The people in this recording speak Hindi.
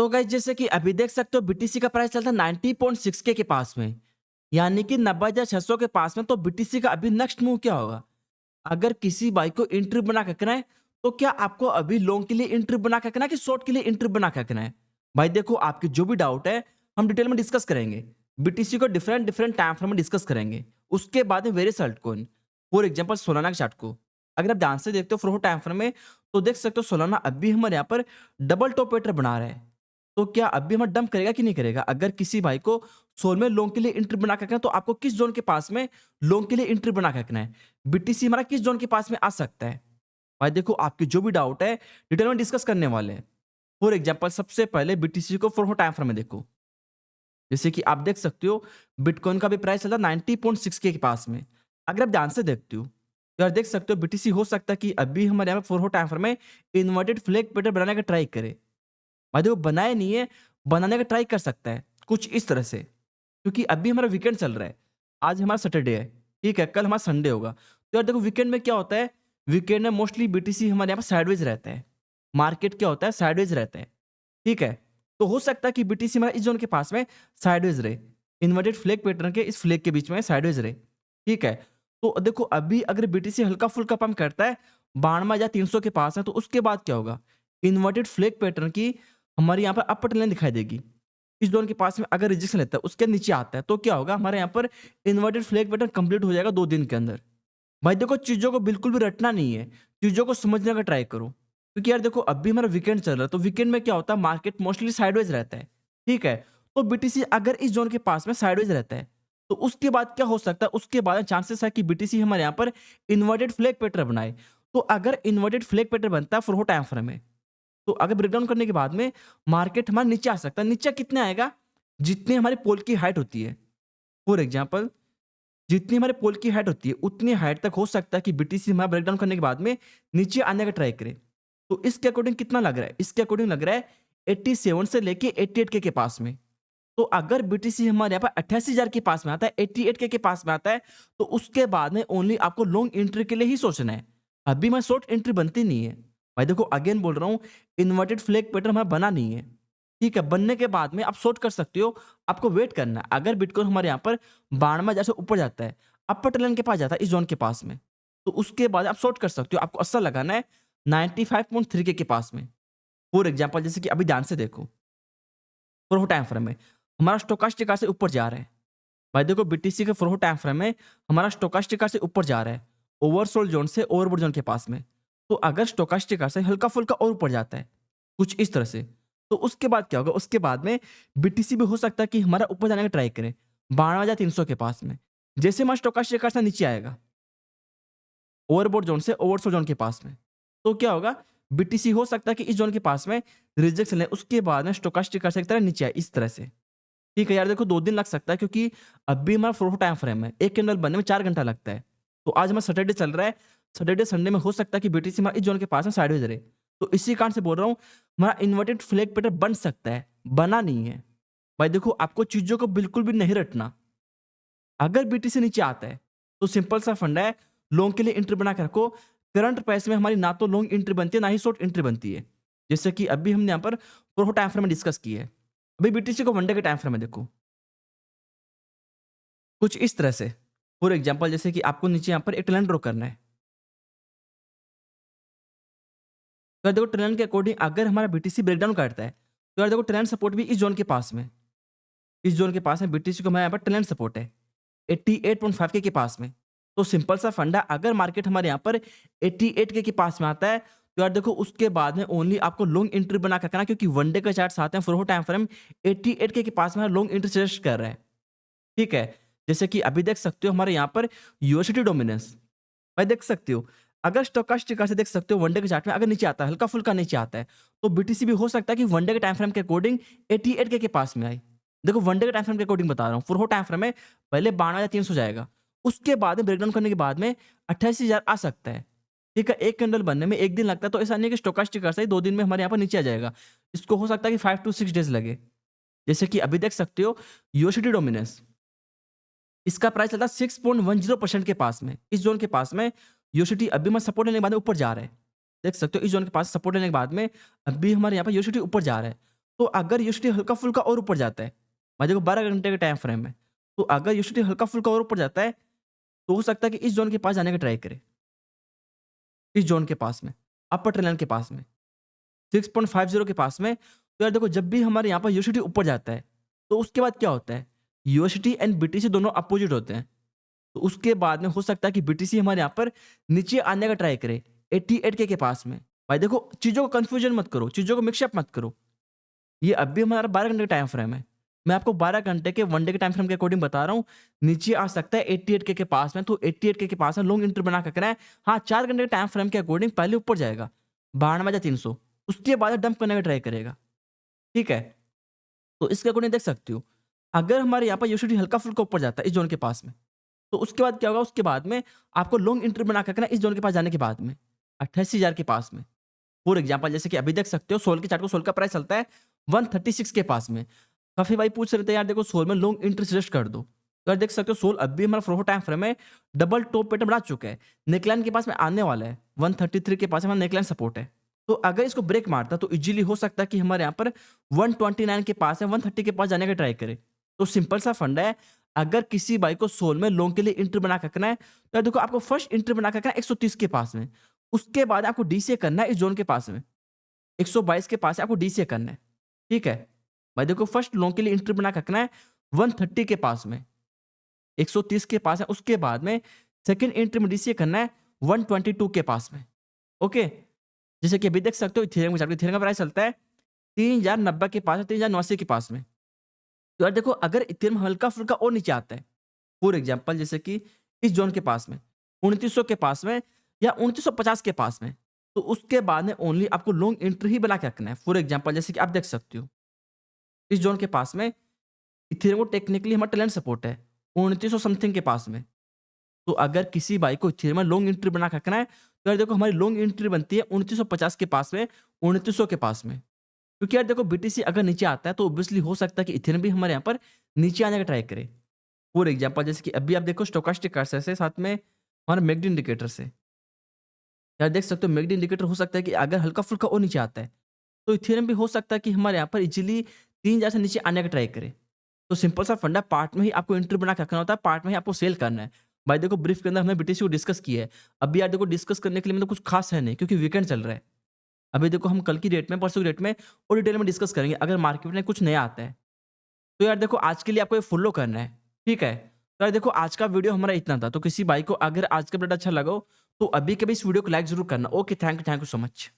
तो गाइस जैसे कि अभी देख सकते हो बीटीसी का प्राइस चलता है 90.6 के पास में, यानी कि 90,600 के पास में। तो बीटीसी का अभी नेक्स्ट मूव क्या होगा? अगर किसी भाई को एंट्री बना के रखना है, तो क्या आपको अभी लॉन्ग के लिए एंट्री बना के रखना है कि शॉर्ट के लिए एंट्री बना के रखना है? भाई देखो, आपकी जो भी डाउट है हम डिटेल में डिस्कस करेंगे। बीटीसी को डिफरेंट डिफरेंट टाइम फ्रेम में डिस्कस करेंगे। उसके बाद में various altcoin, for example Solana के चार्ट को अगर आप ध्यान से देखते हो फॉर टाइम फ्रेम में, तो देख सकते हो सोलाना अभी हमारे यहाँ पर डबल टॉप पैटर्न बना रहा है। तो क्या अभी हमारा डंप करेगा कि नहीं करेगा? अगर किसी भाई को सोल में लॉन्ग के लिए एंट्री बना के रखना है, तो आपको किस जोन के पास में लॉन्ग के लिए एंट्री बना के रखना है? बीटीसी हमारा किस जोन के पास में आ सकता है? भाई देखो, आपकी जो भी डाउट है डिटेल में डिस्कस करने वाले हैं। फॉर एग्जांपल सबसे पहले बीटीसी को फॉर टाइम फ्रेम में देखो। जैसे कि आप देख सकते हो बिटकॉइन का भी प्राइस चल रहा है 90.6 के पास में। अगर आप ध्यान से देखते हो तो यार देख सकते हो बीटीसी हो सकता है कि अभी हमारे यहाँ पे फॉर टाइम फ्रेम में इन्वर्टेड फ्लैग पैटर्न बनाने का ट्राई करे। भाई देखो, बनाए नहीं है, बनाने का ट्राई कर सकता है कुछ इस तरह से, क्योंकि अभी हमारा वीकेंड चल रहा है। आज हमारा सैटरडे है, ठीक है, कल हमारा संडे होगा। तो यार देखो, वीकेंड में क्या होता है? वीकेंड में मोस्टली बीटीसी हमारे यहाँ पर साइडवेज रहता है। मार्केट क्या होता है? साइडवेज रहता है, ठीक है। तो हो सकता है कि बीटीसी हमारा इस जोन के पास में साइडवेज रहे, इन्वर्टेड फ्लैग पैटर्न के इस फ्लैग के बीच में साइडवेज रहे, ठीक है। तो देखो, अभी अगर बीटीसी हल्का फुल्का पंप करता है 92 या 300 के पास है, तो उसके बाद क्या होगा? इन्वर्टेड फ्लैग पैटर्न की हमारे यहाँ पर अपर ट्रेंड दिखाई देगी। इस जोन के पास में अगर रिजेक्शन लेता है, उसके नीचे आता है, तो क्या होगा? हमारे यहाँ पर इन्वर्टेड फ्लैग पैटर्न कंप्लीट हो जाएगा 2 दिन के अंदर। भाई देखो, चीज़ों को बिल्कुल भी रटना नहीं है, चीज़ों को समझने का ट्राई करो। क्योंकि यार देखो, अभी हमारा वीकेंड चल रहा है, तो वीकेंड में क्या होता है? मार्केट मोस्टली साइडवेज रहता है, ठीक है। तो बीटीसी अगर इस जोन के पास में साइडवेज रहता है, तो उसके बाद क्या हो सकता है? उसके बाद चांसेस है कि बीटीसी हमारे यहाँ पर इन्वर्टेड फ्लैग पैटर्न बनाए। तो अगर इन्वर्टेड फ्लैग पैटर्न बनता है फॉर टाइम फ्रेम में, तो अगर ब्रेकडाउन करने के बाद में मार्केट हमारा नीचे आ सकता है। नीचे कितने आएगा? जितनी हमारी पोल की हाइट होती है। फॉर एग्जांपल, जितनी हमारे पोल की हाइट होती है, उतनी हाइट तक हो सकता है कि बीटीसी हमारा ब्रेकडाउन करने के बाद में नीचे आने का ट्राई करे। तो इसके अकॉर्डिंग कितना लग रहा है? इसके अकॉर्डिंग लग रहा है 87 से लेके 88 के पास में। तो अगर बीटीसी हमारे यहाँ पर 88,000 के पास में आता है, 88 के पास में आता है, तो उसके बाद में ओनली आपको लॉन्ग एंट्री के लिए ही सोचना है। अभी मैं शॉर्ट एंट्री बनती नहीं है। भाई देखो, अगेन बोल रहा हूँ, इन्वर्टेड फ्लैग पैटर्न हमारा बना नहीं है, ठीक है। बनने के बाद में आप शॉर्ट कर सकते हो, आपको वेट करना है। अगर बिटकॉइन हमारे यहाँ पर 92 जैसे ऊपर जाता है, अपर ट्रेंड के पास जाता है इस जोन के पास में, तो उसके बाद आप शॉर्ट कर सकते हो। आपको असर लगाना है 95.3 के पास में। फॉर एग्जांपल, जैसे कि अभी ध्यान से देखो, फॉर टाइम फ्रेम में हमारा स्टोकास्टिक से ऊपर जा रहा है। भाई देखो, बीटीसी के फॉर टाइम फ्रेम में हमारा स्टोकास्टिक से ऊपर जा रहा है, ओवरसोल्ड जोन से ओवरबॉट जोन के पास में। तो अगर स्टोकास्टिक से हल्का फुल्का और ऊपर जाता है कुछ इस तरह से, तो उसके बाद क्या होगा? उसके बाद में बीटीसी भी हो सकता है कि हमारा ऊपर जाने का ट्राई करे 92,300 के पास में। जैसे हमारा स्टोकास्टिक से नीचे आएगा ओवरबॉट जोन से ओवरसोल्ड जोन के पास में, तो क्या होगा? बीटीसी हो सकता है कि इस जोन के पास में रिजेक्शन ले, उसके बाद में स्टोकास्टिक से एक तरह नीचे आए इस तरह से, ठीक है। यार देखो, 2 दिन लग सकता है, क्योंकि अभी हमारा फॉर टाइम फ्रेम है। एक कैंडल बनने में 4 घंटा लगता है। तो आज हमारा सैटरडे चल रहा है, सैटरडे संडे में हो सकता है कि बीटीसी हमारा इस जोन के पास में साइडवेज रहे। तो इसी कारण से बोल रहा हूँ, हमारा इन्वर्टेड फ्लैग पैटर्न बन सकता है, बना नहीं है। भाई देखो, आपको चीज़ों को बिल्कुल भी नहीं रटना। अगर बीटीसी नीचे आता है, तो सिंपल सा फंडा है, लॉन्ग के लिए एंट्री बना के रखो। करंट प्राइस में हमारी ना तो लॉन्ग एंट्री बनती है, ना ही शॉर्ट एंट्री बनती है। जैसे कि अभी हमने यहाँ पर फॉर टाइम फ्रेम में डिस्कस की है। अभी बीटीसी को वन डे के टाइम फ्रेम में देखो, कुछ इस तरह से। फॉर एग्जांपल, जैसे कि आपको नीचे यहाँ पर एक ट्रेंड ड्रॉ करना है। तो यार देखो, ट्रेंड के अकॉर्डिंग अगर हमारा बीटीसी ब्रेकडाउन करता है, तो यार देखो, ट्रेंड सपोर्ट भी इस जोन के पास में, इस जोन के पास में बीटीसी को हमारे यहाँ पर ट्रेंड सपोर्ट है 88.5 के पास में। तो सिंपल सा फंडा, अगर मार्केट हमारे यहाँ पर 88 के पास में आता है, तो यार देखो, उसके बाद में ओनली आपको लॉन्ग एंट्री बना के रखना है, क्योंकि वन डे के चार्ट्स आते हैं फॉर टाइम फ्रेम 88 के पास में लॉन्ग एंट्री सजेस्ट कर रहा है, ठीक है। जैसे कि अभी देख सकते हो हमारे यहाँ पर यूएसडी डोमिनेंस, भाई देख सकते हो, अगर स्टोकास्टिक से देख सकते हो वन डे के चार्ट में अगर नीचे आता है, हल्का फुल्का नीचे आता है, तो बीटीसी भी हो सकता है कि वन डे के टाइम फ्रेम के अकॉर्डिंग 88 के पास में आए। देखो, वन डे के टाइम फ्रेम के अकॉर्डिंग बता रहा हूँ, फॉर टाइम फ्रेम में पहले 92,300 जाएगा, उसके बाद में ब्रेकडाउन करने के बाद में 88,000 आ सकता है, ठीक है। एक कैंडल बनने में 1 दिन लगता है, तो ऐसा नहीं है कि स्टोकास्टिक से ही 2 दिन में हमारे यहाँ पर नीचे आ जाएगा। इसको हो सकता है कि 5 to 6 डेज लगे। जैसे कि अभी देख सकते हो यूएसडी डोमिनेंस, इसका प्राइस चलता है 6.10% के पास में, इस जोन के पास में। यूएसडी अभी मैं सपोर्ट लेने के बाद में ऊपर जा रहा है, देख सकते हो इस जोन के पास सपोर्ट लेने के बाद में अभी हमारे यहाँ पर यूएसडी ऊपर जा रहा है। तो अगर यूएसडी हल्का-फुल्का और ऊपर जाता है, मान देखो 12 घंटे का टाइम फ्रेम है, तो अगर यूएसडी हल्का-फुल्का और ऊपर जाता है, तो हो सकता है कि इस ज़ोन के पास जाने का ट्राई करे, इस ज़ोन के पास में, अपर ट्रेंड लाइन के पास में, 6.50 के पास में। तो यार देखो जब भी हमारे यहाँ पर यूएसडी ऊपर जाता है, तो उसके बाद क्या होता है, यूएसडी एंड बीटीसी दोनों अपोजिट होते हैं। तो उसके बाद में हो सकता है कि बीटीसी हमारे यहाँ पर नीचे आने का ट्राई करे, 88 के पास में। भाई देखो चीज़ों को कन्फ्यूजन मत करो, चीज़ों को मिक्सअप मत करो। ये अभी हमारा 12 घंटे का टाइम फ्रेम है। मैं आपको 12 घंटे के 1 डे के टाइम फ्रेम के अकॉर्डिंग बता रहा हूँ। नीचे आ सकता है 88 के पास में, तो 88 के पास में लॉन्ग एंट्री बना के रखना है। हाँ, 4 घंटे के टाइम फ्रेम के अकॉर्डिंग पहले ऊपर जाएगा, 92 या 300, उसके बाद डंप करने का ट्राई करेगा, ठीक है? तो इसके अकॉर्डिंग देख सकते हो। अगर हमारे यहाँ पर यूएसडी हल्का-फुल्का ऊपर जाता है इस ज़ोन के पास में, तो उसके बाद क्या होगा, उसके बाद में आपको लॉन्ग एंट्री बना के रखना है इस ज़ोन के पास जाने के बाद में, 88,000 के पास में। फॉर एग्जांपल जैसे कि अभी देख सकते हो सोल के चार्ट को, सोल का प्राइस चलता है 136 के पास में। काफ़ी भाई पूछ रहे थे यार देखो सोल में लॉन्ग एंट्री सजेस्ट कर दो। तो यार देख सकते हो सोल अभी हमारा फ्लो टाइम फ्रेम है, डबल टॉप पैटर्न बना चुका है। नेकलाइन के पास में आने वाला है, 133 के पास हमारा नेकलाइन सपोर्ट है। तो अगर इसको ब्रेक मारता तो इजीली हो सकता है कि हमारे यहाँ पर 129 के पास है, 130 के पास जाने का ट्राई करे। तो सिंपल सा फंडा है, अगर किसी भाई को सोल में लॉन्ग के लिए एंट्री बना के रखना है, तो यार देखो आपको फर्स्ट एंट्री बना के रखना है 130 के पास में। उसके बाद आपको डीसीए करना है इस ज़ोन के पास में। 122 के पास है, आपको डीसीए करना है, ठीक है? भाई देखो फर्स्ट लॉन्ग के लिए एंट्री बना के रखना है 130 के पास में, 130 के पास है, उसके बाद में सेकंड एंट्री में डीसीए करना है 122 के पास में, ओके? जैसे कि अभी देख सकते हो इथेरियम के चार्ट पे, इथेरियम का प्राइस चलता है 3090 के पास है, 3089 के पास में। तो यार देखो अगर इथेरियम हल्का-फुल्का और नीचे आता है, फॉर एग्जांपल जैसे कि इस ज़ोन के पास में, 2900 के पास में या 2950 के पास में, तो उसके बाद में ओनली आपको लॉन्ग एंट्री ही बना के रखना है। फॉर एग्जांपल जैसे कि आप देख सकते हो, इस ज़ोन के पास में इथेरियम को टेक्निकली हमारा टैलेंट सपोर्ट है, 2900 समथिंग के पास में। तो अगर किसी भाई को इथेरियम में लॉन्ग एंट्री बना के रखना है, तो यार देखो हमारी लॉन्ग एंट्री बनती है 2950 के पास में, 2900 के पास में। क्योंकि यार देखो बीटीसी अगर नीचे आता है, तो ऑब्वियसली हो सकता है कि इथेरियम भी हमारे यहाँ पर नीचे आने का ट्राई करे। फॉर एग्जांपल जैसे कि अभी आप देखो स्टोकास्टिक कर्सर से, साथ में हमारा मैकडी इंडिकेटर से। यार देख सकते हो मैकडी इंडिकेटर हो सकता है कि अगर हल्का-फुल्का और नीचे आता है, तो इथेरियम भी हो सकता है कि हमारे यहाँ पर इज़िली 3000 से नीचे आने का ट्राई करे। तो सिंपल सा फंडा, पार्ट में ही आपको एंट्री बना के रखना होता है, पार्ट में ही आपको सेल करना है। भाई देखो ब्रीफ के अंदर हमने बीटीसी को डिस्कस किया है। अभी यार देखो डिस्कस करने के लिए मतलब कुछ खास है नहीं, क्योंकि वीकेंड चल रहा है। अभी देखो हम कल की डेट में, परसों की डेट में और डिटेल में डिस्कस करेंगे अगर मार्केट में कुछ नया आता है। तो यार देखो आज के लिए आपको ये फॉलो करना है, ठीक है? तो यार देखो आज का वीडियो हमारा इतना था। तो किसी भाई को अगर आज का वीडियो अच्छा लगा हो, तो अभी के भी इस वीडियो को लाइक ज़रूर करना। Okay, thank you so much.